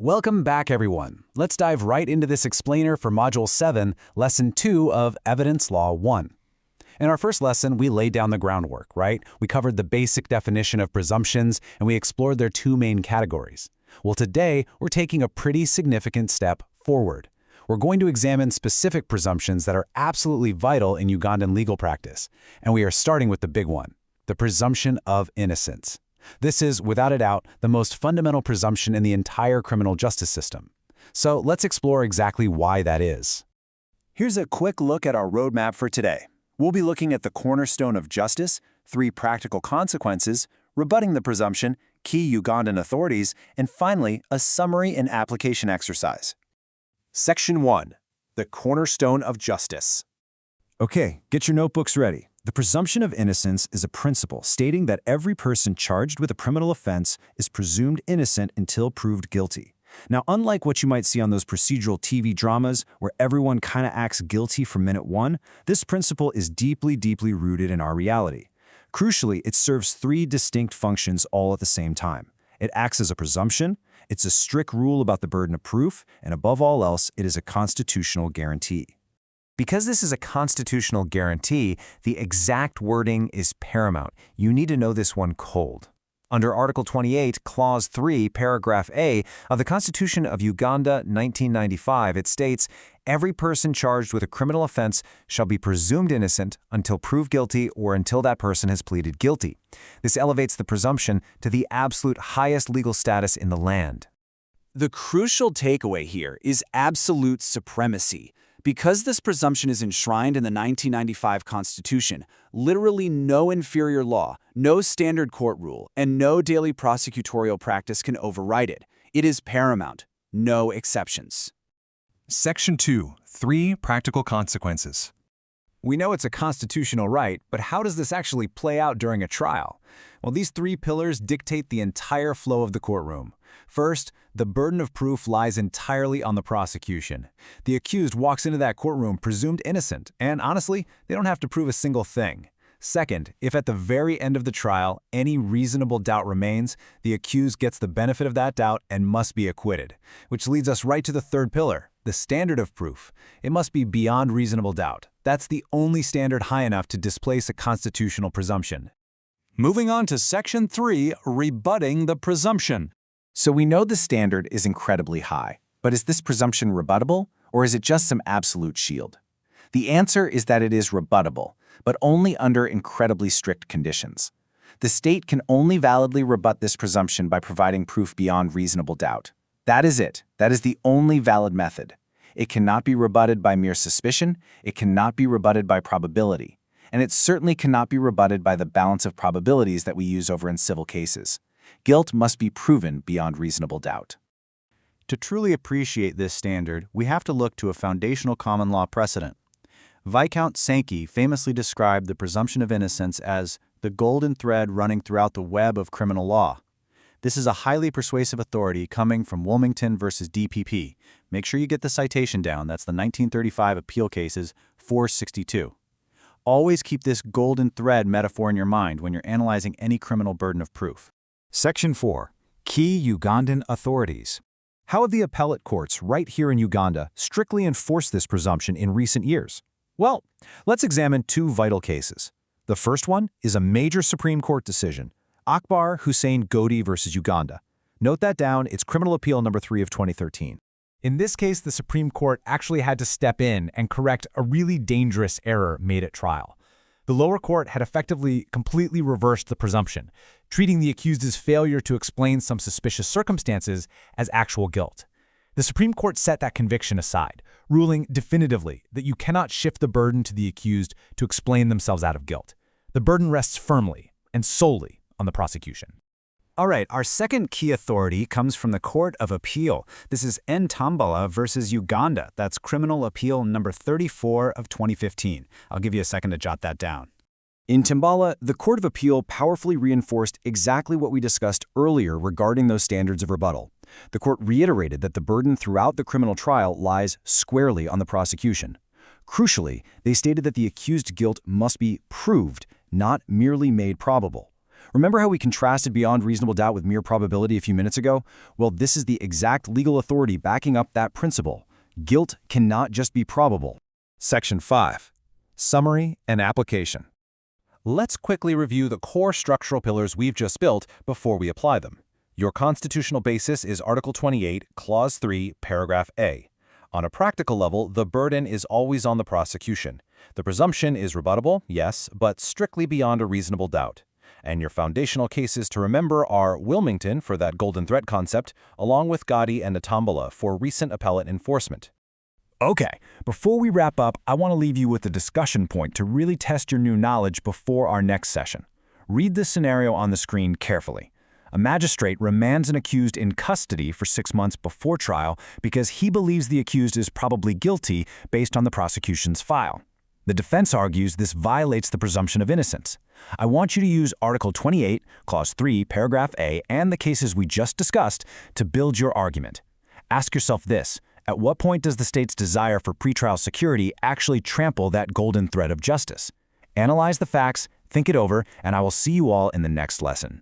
Welcome back, everyone. Let's dive right into this explainer for Module 7, Lesson 2 of Evidence Law 1. In our first lesson, we laid down the groundwork, right? We covered the basic definition of presumptions, and we explored their two main categories. Well, today, we're taking a pretty significant step forward. We're going to examine specific presumptions that are absolutely vital in Ugandan legal practice, and we are starting with the big one, the presumption of innocence. This is, without a doubt, the most fundamental presumption in the entire criminal justice system. So let's explore exactly why that is. Here's a quick look at our roadmap for today. We'll be looking at the cornerstone of justice, 3 practical consequences, rebutting the presumption, key Ugandan authorities, and finally, a summary and application exercise. Section 1. The cornerstone of justice. Okay, get your notebooks ready. The presumption of innocence is a principle stating that every person charged with a criminal offense is presumed innocent until proved guilty. Now, unlike what you might see on those procedural TV dramas where everyone kind of acts guilty from minute 1, this principle is deeply, deeply rooted in our reality. Crucially, it serves 3 distinct functions all at the same time. It acts as a presumption, it's a strict rule about the burden of proof, and above all else, it is a constitutional guarantee. Because this is a constitutional guarantee, the exact wording is paramount. You need to know this one cold. Under Article 28, Clause 3, Paragraph A of the Constitution of Uganda, 1995, it states, "Every person charged with a criminal offense shall be presumed innocent until proved guilty or until that person has pleaded guilty." This elevates the presumption to the absolute highest legal status in the land. The crucial takeaway here is absolute supremacy. Because this presumption is enshrined in the 1995 Constitution, literally no inferior law, no standard court rule, and no daily prosecutorial practice can override it. It is paramount. No exceptions. Section 2. 3 practical consequences. We know it's a constitutional right, but how does this actually play out during a trial? Well, these 3 pillars dictate the entire flow of the courtroom. First, the burden of proof lies entirely on the prosecution. The accused walks into that courtroom presumed innocent, and honestly, they don't have to prove a single thing. Second, if at the very end of the trial any reasonable doubt remains, the accused gets the benefit of that doubt and must be acquitted. Which leads us right to the third pillar, the standard of proof. It must be beyond reasonable doubt. That's the only standard high enough to displace a constitutional presumption. Moving on to Section 3, rebutting the presumption. So we know the standard is incredibly high, but is this presumption rebuttable, or is it just some absolute shield? The answer is that it is rebuttable, but only under incredibly strict conditions. The state can only validly rebut this presumption by providing proof beyond reasonable doubt. That is it. That is the only valid method. It cannot be rebutted by mere suspicion, it cannot be rebutted by probability, and it certainly cannot be rebutted by the balance of probabilities that we use over in civil cases. Guilt must be proven beyond reasonable doubt. To truly appreciate this standard, we have to look to a foundational common law precedent. Viscount Sankey famously described the presumption of innocence as the golden thread running throughout the web of criminal law. This is a highly persuasive authority coming from Wilmington versus DPP. Make sure you get the citation down. That's the 1935 appeal cases 462. Always keep this golden thread metaphor in your mind when you're analyzing any criminal burden of proof. Section 4. Key Ugandan authorities. How have the appellate courts right here in Uganda strictly enforced this presumption in recent years? Well, let's examine 2 vital cases. The first one is a major Supreme Court decision, Akbar Hussein Godi versus Uganda. Note that down, it's Criminal Appeal number 3 of 2013. In this case, the Supreme Court actually had to step in and correct a really dangerous error made at trial. The lower court had effectively completely reversed the presumption, treating the accused's failure to explain some suspicious circumstances as actual guilt. The Supreme Court set that conviction aside, ruling definitively that you cannot shift the burden to the accused to explain themselves out of guilt. The burden rests firmly and solely on the prosecution. All right, our second key authority comes from the Court of Appeal. This is Ntambala versus Uganda. That's Criminal Appeal number 34 of 2015. I'll give you a second to jot that down. In Ntambala, the Court of Appeal powerfully reinforced exactly what we discussed earlier regarding those standards of rebuttal. The court reiterated that the burden throughout the criminal trial lies squarely on the prosecution. Crucially, they stated that the accused's guilt must be proved, not merely made probable. Remember how we contrasted beyond reasonable doubt with mere probability a few minutes ago? Well, this is the exact legal authority backing up that principle. Guilt cannot just be probable. Section 5. Summary and Application. Let's quickly review the core structural pillars we've just built before we apply them. Your constitutional basis is Article 28, Clause 3, Paragraph A. On a practical level, the burden is always on the prosecution. The presumption is rebuttable, yes, but strictly beyond a reasonable doubt. And your foundational cases to remember are Wilmington for that golden thread concept, along with Gotti and Natambala for recent appellate enforcement. Okay, before we wrap up, I want to leave you with a discussion point to really test your new knowledge before our next session. Read this scenario on the screen carefully. A magistrate remands an accused in custody for 6 months before trial because he believes the accused is probably guilty based on the prosecution's file. The defense argues this violates the presumption of innocence. I want you to use Article 28, Clause 3, Paragraph A, and the cases we just discussed to build your argument. Ask yourself this: at what point does the state's desire for pretrial security actually trample that golden thread of justice? Analyze the facts, think it over, and I will see you all in the next lesson.